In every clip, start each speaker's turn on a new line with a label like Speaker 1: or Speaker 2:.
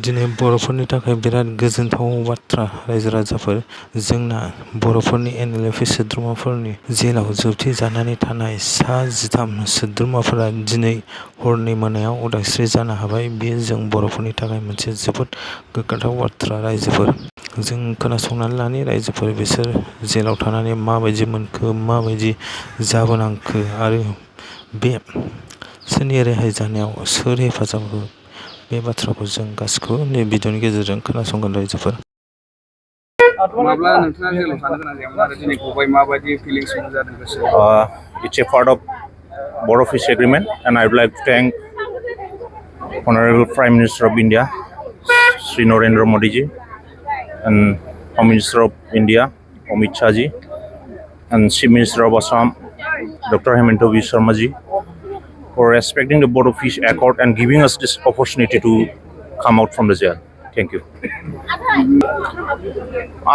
Speaker 1: दिनै बर'फोरनि थाखाय बिराद गोजोनथाव बाथ्रा रायजो राजाफोर जोंना बर'फोरनि NLF सोद्रोमाफोरनि जेलाव जोबथेजानानै जानानै थानाय सा 13 सोद्रोमाफोरा दिनै हरनि मोनायाव उदांस्रि जानो हाबाय। बेयो जों बर'फोरनि थाखाय मोनसे जोबोद गोग्गाथाव बाथ्रा। रायजोफोर जों खोनासंनानै लानि रायजोफोर बिसोर जेलाव थानानै माबायदि मोनखो, माबायदि जाबोनांखो आरो बे सोरनि रेहाय जानायाव सोर हेफाजाब हो, बे बाथ्राखौ जों गासिखौबो नै भिडिअनि गेजेरजों खोनासंगोन रायजोफोर।
Speaker 2: It's a part of Border Peace Agreement, and I would like to thank Honorable Prime Minister of India, Sri Narendra Modi ji, and Home Minister of India, Amit Shah ji, and Chief Minister of Assam, Dr. Hemanta Biswa Sharma ji, for respecting the Border Peace Accord and giving us this opportunity to come out from the jail. Thank you.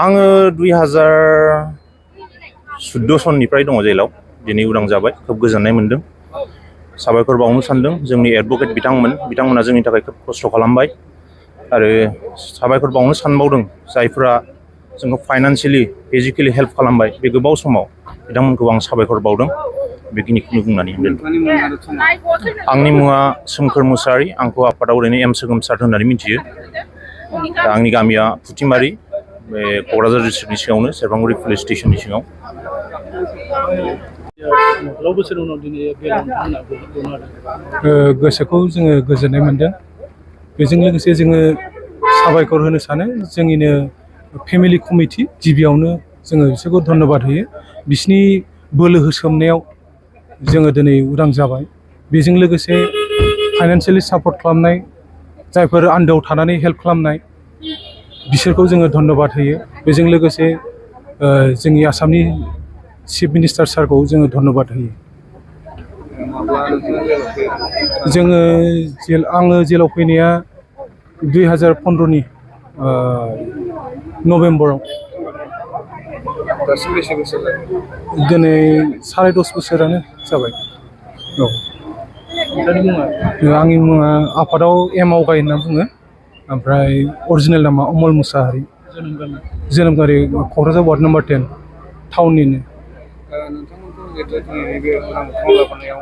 Speaker 2: आङो 2014 सननिफ्राय दङ जेलाव, दिनै उदां जाबाय। खोब गोजोननाय मोनदों। साबायखर बावनो सानदों जोंनि एडभोकेट बिथांमोना जोंनि थाखाय खोब खस्थ' खालामबाय आरो साबायखर बावनो सानबावदों जायफोरा जोंखौ फाइनान्सियेलि फिजिकेलि हेल्प खालामबाय बे गोबाव समाव बिथांमोनखौ आं साबायखर बावदों। बेखिनिखौनो बुंनानै आंनि मुङा सोमखोर मुसाहारि। आंखौ आफादाव ओरैनो एम सोगोमसार होननानै मिथियो। दा आंनि गामिया फुथिमारि, बे क'क्राझार डिस्ट्रिक्टनि सिङावनो, सेरफांगुरि पुलिस स्टेसननि सिङाव।
Speaker 3: गोसोखौ जोङो गोजोननाय मोनदों। बेजों लोगोसे जोङो साबायखर होनो सानो जोंनिनो फेमिलि कमिटि, गिबियावनो जोङो बिसोरखौ धन्यबाद होयो। बिसिनि बोलो होसोमनायाव जोङो दिनै उदां जाबाय। बेजों लोगोसे फाइनान्सियेलि सापर्ट खालामनाय, जायफोर आन्दोआव थानानै हेल्प खालामनाय, बिसोरखौ जोङो धन्यबाद होयो। बेजों लोगोसे जोंनि आसामनि चिफ मिनिस्टार सारखौ जोङो धन्यबाद होयो। आङो जेलाव फैनाया 2015नि नभेम्बराव। दिनै 10.5 बोसोरानो जाबाय। औ, आंनि मुङा आफादाव एम आवगाय होनना बुङो। ओमफ्राय अरिजिनेल नामा अमल मुसाहारि। जोनोम गारि क'क्राझार वार्ड नम्बर 10 टाउननिनो।
Speaker 4: नोंथांमोनखौ जिहेतु दिनैनि बे उदां थं लाबोनायाव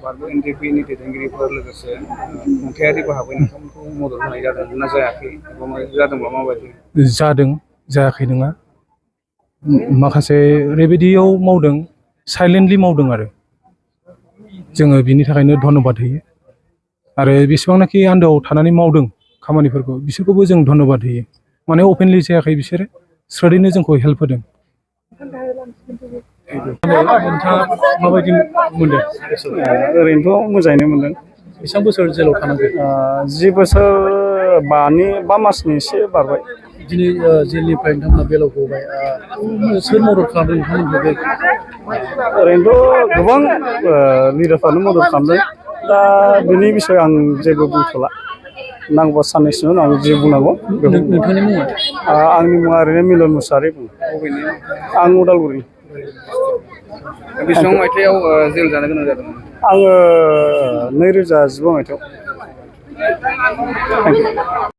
Speaker 4: बारबो NDPनि दैदेनगिरिफोर लोगोसे खुंथायारिबो हाबै नोंथांमोनखौ मदद होनाय जादों ना जायाखै? जादोंब्ला माबायदि?
Speaker 3: जादों, जायाखै नङा। माखासे ओरैबायदियाव मावदों, साइलेन्टलि मावदों आरो जोङो बिनि थाखायनो धन्यबाद होयो। आरो बेसेबांनाखि आन्दोआव थानानै मावदों खामानिफोरखौ, बिसोरखौबो जों धन्यबाद होयो। माने अपेनलि जायाखै, बिसोरो स्रोदैनो जोंखौ हेल्प होदों। नोंथाङा माबायदि मोनदों?
Speaker 5: ओरैनोथ' मोजाङैनो मोनदों।
Speaker 3: बेसेबां बोसोर जेलाव थानांगौ?
Speaker 5: 10 बोसोर 5 मासनि एसे बारबाय।
Speaker 3: दिनै जेलनिफ्राय नोंथांमोना बेलाव गबाय। सोर मदद खालामदों नोंथांमोनखौ?
Speaker 5: ओरैनोथ' गोबां लिडारफ्रानो मदद खालामदों। दा बिनि बिसय आं जेबो बुंथ'ला। नांगौबा साननैसो उनाव आं जि बुंनांगौ।
Speaker 3: नोंथांनि मुङा?
Speaker 5: आंनि मुङा ओरैनो मिलन मुसाहारि बुङो। आं उदालगुरि।
Speaker 4: बेसेबां मायथाइयाव जेल जानो गोनां जादों?
Speaker 5: आङो 2015 मायथाइयाव।